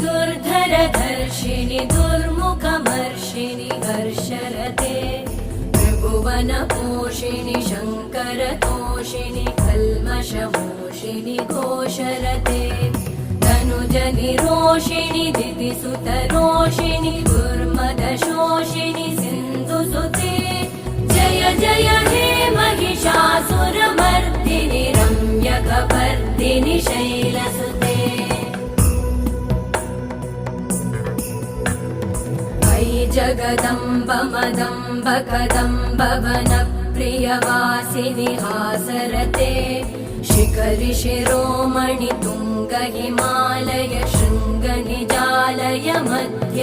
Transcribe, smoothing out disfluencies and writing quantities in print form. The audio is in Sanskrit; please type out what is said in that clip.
दुर्धरधर्षिणि दुर्मुखमर्षिणि हर्षरते त्रिभुवनपोषिणि शङ्करतोषिणि कल्मषमोषिणि घोषरते तनुजनिरोषिणि दितिसुतरोषिणि दुर्मदशोषिणि सिन्धुसुते जय जय हे महिषासुरमर्दिनि रम्यकपर्दिनि शैलसुते अयि जगदम्ब मदम्ब कदम्ब वनप्रियवासिनि हासरते शिखरि शिरोमणि तुङ्ग हिमालय शृङ्ग निजालय मध्य